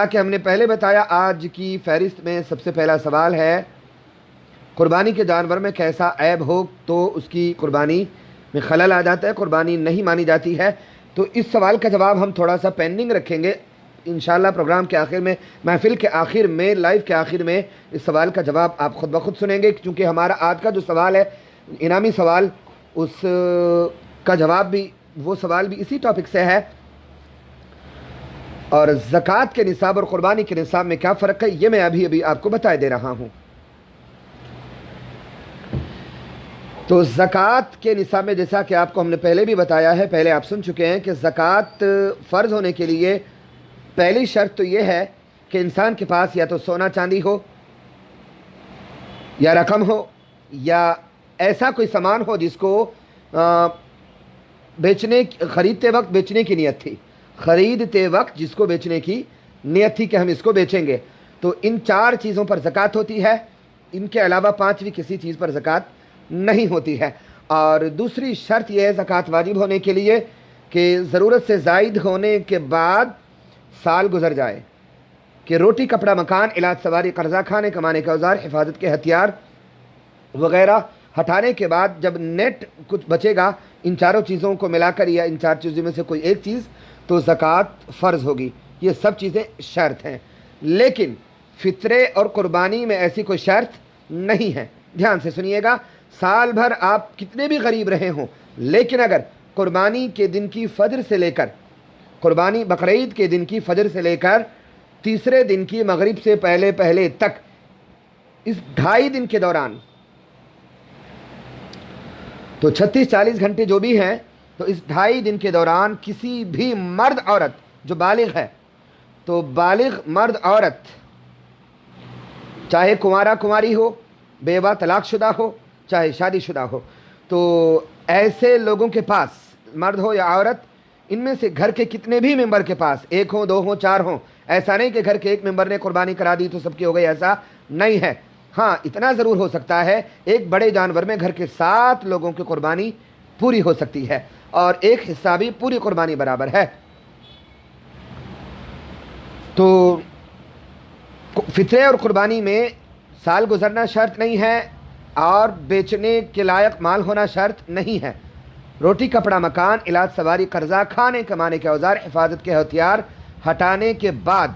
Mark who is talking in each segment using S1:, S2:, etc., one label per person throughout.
S1: کہ ہم نے پہلے بتایا آج کی فہرست میں سب سے پہلا سوال ہے قربانی کے جانور میں کیسا عیب ہو تو اس کی قربانی میں خلل آ جاتا ہے، قربانی نہیں مانی جاتی ہے. تو اس سوال کا جواب ہم تھوڑا سا پینڈنگ رکھیں گے انشاءاللہ پروگرام کے آخر میں، محفل کے آخر میں، لائیو کے آخر میں اس سوال کا جواب آپ خود بخود سنیں گے، چونکہ ہمارا آج کا جو سوال ہے انعامی سوال، اس کا جواب بھی، وہ سوال بھی اسی ٹاپک سے ہے. اور زکوٰۃ کے نصاب اور قربانی کے نصاب میں کیا فرق ہے یہ میں ابھی آپ کو بتا دے رہا ہوں. تو زکوٰۃ کے نصاب میں جیسا کہ آپ کو ہم نے پہلے بھی بتایا ہے، پہلے آپ سن چکے ہیں کہ زکوٰۃ فرض ہونے کے لیے پہلی شرط تو یہ ہے کہ انسان کے پاس یا تو سونا چاندی ہو، یا رقم ہو، یا ایسا کوئی سامان ہو جس کو خریدتے وقت بیچنے کی نیت تھی، خریدتے وقت جس کو بیچنے کی نیت تھی کہ ہم اس کو بیچیں گے. تو ان 4 چیزوں پر زکوٰۃ ہوتی ہے، ان کے علاوہ 5ویں کسی چیز پر زکوٰۃ نہیں ہوتی ہے. اور دوسری شرط یہ ہے زکوٰۃ واجب ہونے کے لیے کہ ضرورت سے زائد ہونے کے بعد سال گزر جائے، کہ روٹی کپڑا مکان علاج سواری قرضہ کھانے کمانے کے اوزار حفاظت کے ہتھیار وغیرہ ہٹانے کے بعد جب نیٹ کچھ بچے گا ان 4 چیزوں کو ملا کر، یا ان 4 چیزوں میں سے کوئی ایک چیز، تو زکوٰۃ فرض ہوگی. یہ سب چیزیں شرط ہیں، لیکن فطرے اور قربانی میں ایسی کوئی شرط نہیں ہے. دھیان سے سنیے گا، سال بھر آپ کتنے بھی غریب رہے ہوں، لیکن اگر قربانی کے دن کی فجر سے لے کر، قربانی بقرعید کے دن کی فجر سے لے کر تیسرے دن کی مغرب سے پہلے تک، اس 2.5 دن کے دوران، تو 36-40 گھنٹے جو بھی ہیں، تو اس 2.5 دن کے دوران کسی بھی مرد عورت جو بالغ ہے، تو بالغ مرد عورت چاہے کنوارا کنواری ہو، بیوہ طلاق شدہ ہو، چاہے شادی شدہ ہو، تو ایسے لوگوں کے پاس، مرد ہو یا عورت، ان میں سے گھر کے کتنے بھی ممبر کے پاس، 1 ہوں 2 ہوں 4 ہوں، ایسا نہیں کہ گھر کے ایک ممبر نے قربانی کرا دی تو سب کی ہو گئی، ایسا نہیں ہے. ہاں اتنا ضرور ہو سکتا ہے ایک بڑے جانور میں گھر کے 7 لوگوں کی قربانی پوری ہو سکتی ہے، اور ایک حصہ بھی پوری قربانی برابر ہے. تو فطرے اور قربانی میں سال گزرنا شرط نہیں ہے، اور بیچنے کے لائق مال ہونا شرط نہیں ہے. روٹی کپڑا مکان علاج سواری قرضہ کھانے کمانے کے اوزار حفاظت کے ہتھیار ہٹانے کے بعد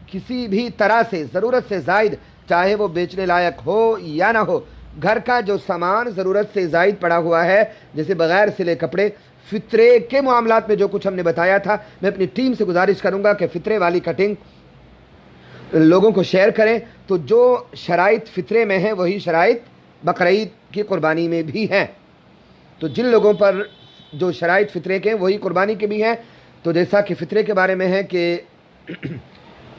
S1: کسی بھی طرح سے ضرورت سے زائد، چاہے وہ بیچنے لائق ہو یا نہ ہو، گھر کا جو سامان ضرورت سے زائد پڑا ہوا ہے، جیسے بغیر سلے کپڑے، فطرے کے معاملات میں جو کچھ ہم نے بتایا تھا، میں اپنی ٹیم سے گزارش کروں گا کہ فطرے والی کٹنگ لوگوں کو شیئر کریں. تو جو شرائط فطرے میں ہیں وہی شرائط بقرعید کی قربانی میں بھی ہیں. تو جن لوگوں پر جو شرائط فطرے کے ہیں وہی قربانی کے بھی ہیں. تو جیسا کہ فطرے کے بارے میں ہے کہ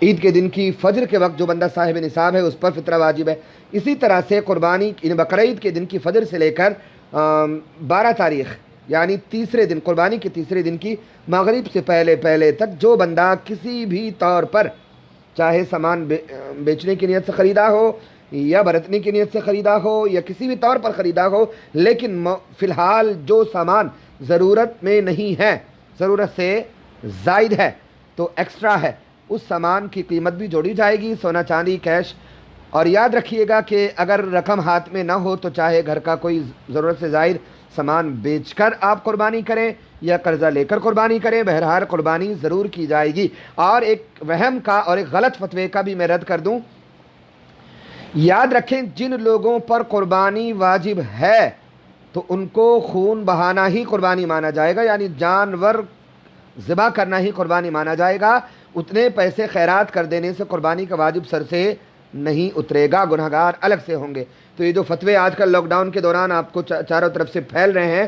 S1: عید کے دن کی فجر کے وقت جو بندہ صاحب نصاب ہے اس پر فطرہ واجب ہے، اسی طرح سے قربانی بقرعید کے دن کی فجر سے لے کر 12 تاریخ یعنی تیسرے دن، قربانی کے تیسرے دن کی مغرب سے پہلے تک جو بندہ کسی بھی طور پر، چاہے سامان بیچنے کی نیت سے خریدا ہو، یا برتنے کی نیت سے خریدا ہو، یا کسی بھی طور پر خریدا ہو، لیکن فی الحال جو سامان ضرورت میں نہیں ہے، ضرورت سے زائد ہے، تو ایکسٹرا ہے، اس سامان کی قیمت بھی جوڑی جائے گی، سونا چاندی کیش. اور یاد رکھیے گا کہ اگر رقم ہاتھ میں نہ ہو تو چاہے گھر کا کوئی ضرورت سے زائد سامان بیچ کر آپ قربانی کریں یا قرضہ لے کر قربانی کریں، بہرحال قربانی ضرور کی جائے گی. اور ایک وہم کا اور ایک غلط فتوے کا بھی میں رد کر دوں، یاد رکھیں جن لوگوں پر قربانی واجب ہے تو ان کو خون بہانا ہی قربانی مانا جائے گا، یعنی جانور ذبح کرنا ہی قربانی مانا جائے گا. اتنے پیسے خیرات کر دینے سے قربانی کا واجب سر سے نہیں اترے گا، گنہگار الگ سے ہوں گے. تو یہ جو فتوے آج کل لاک ڈاؤن کے دوران آپ کو چاروں طرف سے پھیل رہے ہیں،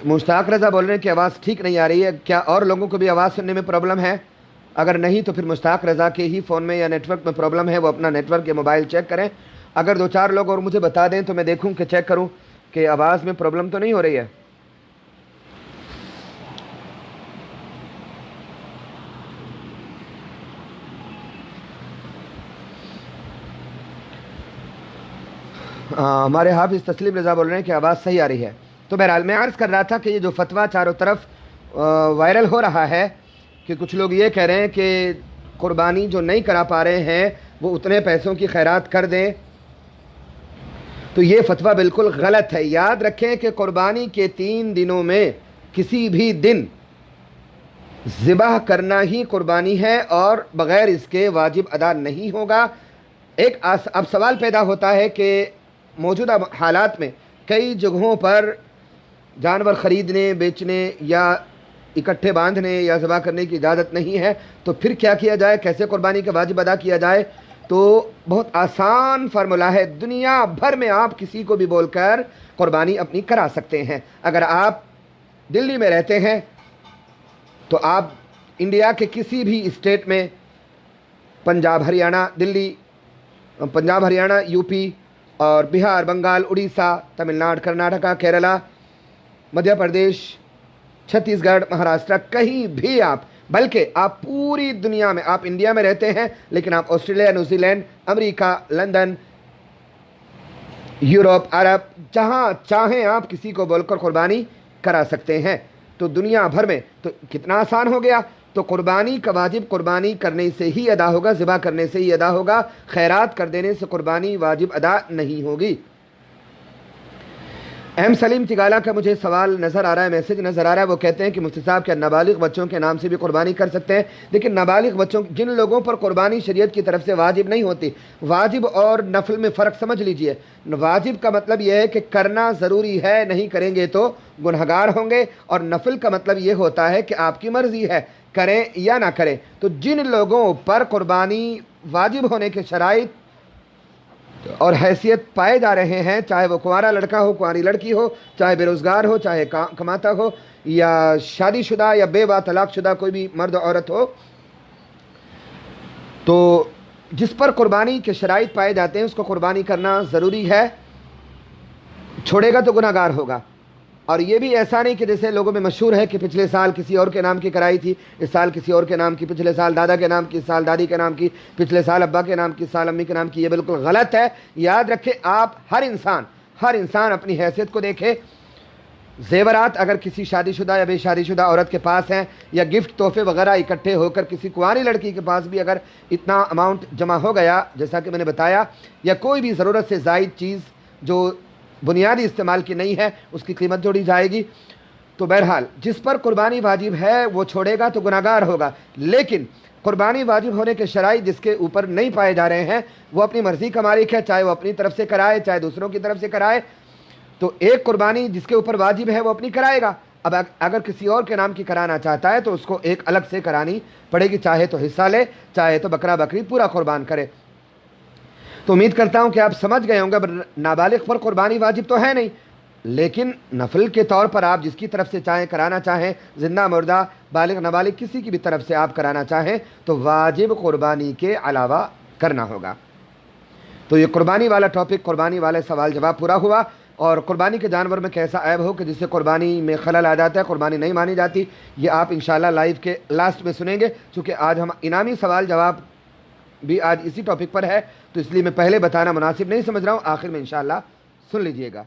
S1: مشتاق رضا بول رہے ہیں کہ آواز ٹھیک نہیں آ رہی ہے. کیا اور لوگوں کو بھی آواز سننے میں پرابلم ہے؟ اگر نہیں تو پھر مشتاق رضا کے ہی فون میں یا نیٹ ورک میں پرابلم ہے، وہ اپنا نیٹ ورک یا موبائل چیک کریں. اگر 2-4 لوگ اور مجھے بتا دیں تو میں دیکھوں کہ چیک کروں کہ آواز میں پرابلم تو نہیں ہو رہی ہے. ہمارے حافظ تسلیم رضا بول رہے ہیں کہ آواز صحیح آ رہی ہے. تو بہرحال میں عرض کر رہا تھا کہ یہ جو فتویٰ چاروں طرف وائرل ہو رہا ہے کہ کچھ لوگ یہ کہہ رہے ہیں کہ قربانی جو نہیں کرا پا رہے ہیں وہ اتنے پیسوں کی خیرات کر دیں، تو یہ فتویٰ بالکل غلط ہے۔ یاد رکھیں کہ قربانی کے 3 دنوں میں کسی بھی دن ذبح کرنا ہی قربانی ہے اور بغیر اس کے واجب ادا نہیں ہوگا۔ اب سوال پیدا ہوتا ہے کہ موجودہ حالات میں کئی جگہوں پر جانور خریدنے، بیچنے یا اکٹھے باندھنے یا ذبح کرنے کی اجازت نہیں ہے، تو پھر کیا کیا جائے، کیسے قربانی کا واجب ادا کیا جائے؟ تو بہت آسان فارمولہ ہے، دنیا بھر میں آپ کسی کو بھی بول کر قربانی اپنی کرا سکتے ہیں۔ اگر آپ دلی میں رہتے ہیں تو آپ انڈیا کے کسی بھی اسٹیٹ میں، پنجاب ہریانہ یو پی اور بہار، بنگال، اڑیسہ، تمل ناڈو، کرناٹکا، کیرلا، مدھیہ پردیش، چھتیس گڑھ، مہاراشٹر، کہیں بھی آپ، بلکہ آپ پوری دنیا میں، آپ انڈیا میں رہتے ہیں لیکن آپ آسٹریلیا، نیوزی لینڈ، امریکہ، لندن، یورپ، عرب، جہاں چاہیں آپ کسی کو بول کر قربانی کرا سکتے ہیں۔ تو دنیا بھر میں تو کتنا آسان ہو گیا۔ تو قربانی کا واجب قربانی کرنے سے ہی ادا ہوگا، ذبح کرنے سے ہی ادا ہوگا، خیرات کر دینے سے قربانی واجب ادا نہیں ہوگی۔ احم سلیم تگالا کا مجھے سوال نظر آ رہا ہے، میسج نظر آ رہا ہے، وہ کہتے ہیں کہ مفتی صاحب کیا نابالغ بچوں کے نام سے بھی قربانی کر سکتے ہیں؟ لیکن نابالغ بچوں، جن لوگوں پر قربانی شریعت کی طرف سے واجب نہیں ہوتی، واجب اور نفل میں فرق سمجھ لیجئے۔ واجب کا مطلب یہ ہے کہ کرنا ضروری ہے، نہیں کریں گے تو گنہگار ہوں گے، اور نفل کا مطلب یہ ہوتا ہے کہ آپ کی مرضی ہے، کریں یا نہ کریں۔ تو جن لوگوں پر قربانی واجب ہونے کے شرائط اور حیثیت پائے جا رہے ہیں، چاہے وہ کنوارا لڑکا ہو، کنواری لڑکی ہو، چاہے بے روزگار ہو، چاہے کماتا ہو، یا شادی شدہ یا بیوہ طلاق شدہ کوئی بھی مرد عورت ہو، تو جس پر قربانی کے شرائط پائے جاتے ہیں اس کو قربانی کرنا ضروری ہے، چھوڑے گا تو گناہگار ہوگا۔ اور یہ بھی ایسا نہیں کہ جیسے لوگوں میں مشہور ہے کہ پچھلے سال کسی اور کے نام کی کرائی تھی، اس سال کسی اور کے نام کی، پچھلے سال دادا کے نام کی، اس سال دادی کے نام کی، پچھلے سال ابا کے نام کی، اس سال امی کے نام کی۔ یہ بالکل غلط ہے۔ یاد رکھیں، آپ ہر انسان اپنی حیثیت کو دیکھے۔ زیورات اگر کسی شادی شدہ یا بے شادی شدہ عورت کے پاس ہیں، یا گفٹ تحفے وغیرہ اکٹھے ہو کر کسی کنواری لڑکی کے پاس بھی اگر اتنا اماؤنٹ جمع ہو گیا، جیسا کہ میں نے بتایا، یا کوئی بھی ضرورت سے زائد چیز جو بنیادی استعمال کی نہیں ہے، اس کی قیمت جوڑی جائے گی۔ تو بہرحال جس پر قربانی واجب ہے وہ چھوڑے گا تو گناہگار ہوگا، لیکن قربانی واجب ہونے کے شرائط جس کے اوپر نہیں پائے جا رہے ہیں وہ اپنی مرضی کا مالک ہے، چاہے وہ اپنی طرف سے کرائے چاہے دوسروں کی طرف سے کرائے۔ تو ایک قربانی جس کے اوپر واجب ہے وہ اپنی کرائے گا۔ اب اگر کسی اور کے نام کی کرانا چاہتا ہے تو اس کو ایک الگ سے کرانی پڑے گی، چاہے تو حصہ لے، چاہے تو بکرا بکری پورا قربان کرے۔ تو امید کرتا ہوں کہ آپ سمجھ گئے ہوں گے۔ نابالغ پر قربانی واجب تو ہے نہیں، لیکن نفل کے طور پر آپ جس کی طرف سے چاہیں کرانا چاہیں، زندہ مردہ، بالغ نابالغ، کسی کی بھی طرف سے آپ کرانا چاہیں تو واجب قربانی کے علاوہ کرنا ہوگا۔ تو یہ قربانی والا ٹاپک، قربانی والے سوال جواب پورا ہوا۔ اور قربانی کے جانور میں کیسا عیب ہو کہ جس سے قربانی میں خلل آ جاتا ہے، قربانی نہیں مانی جاتی، یہ آپ انشاءاللہ لائیو کے لاسٹ میں سنیں گے۔ چونکہ آج ہم انعامی سوال جواب بھی آج اسی ٹاپک پر ہے، تو اس لیے میں پہلے بتانا مناسب نہیں سمجھ رہا ہوں، آخر میں انشاءاللہ سن لیجئے گا۔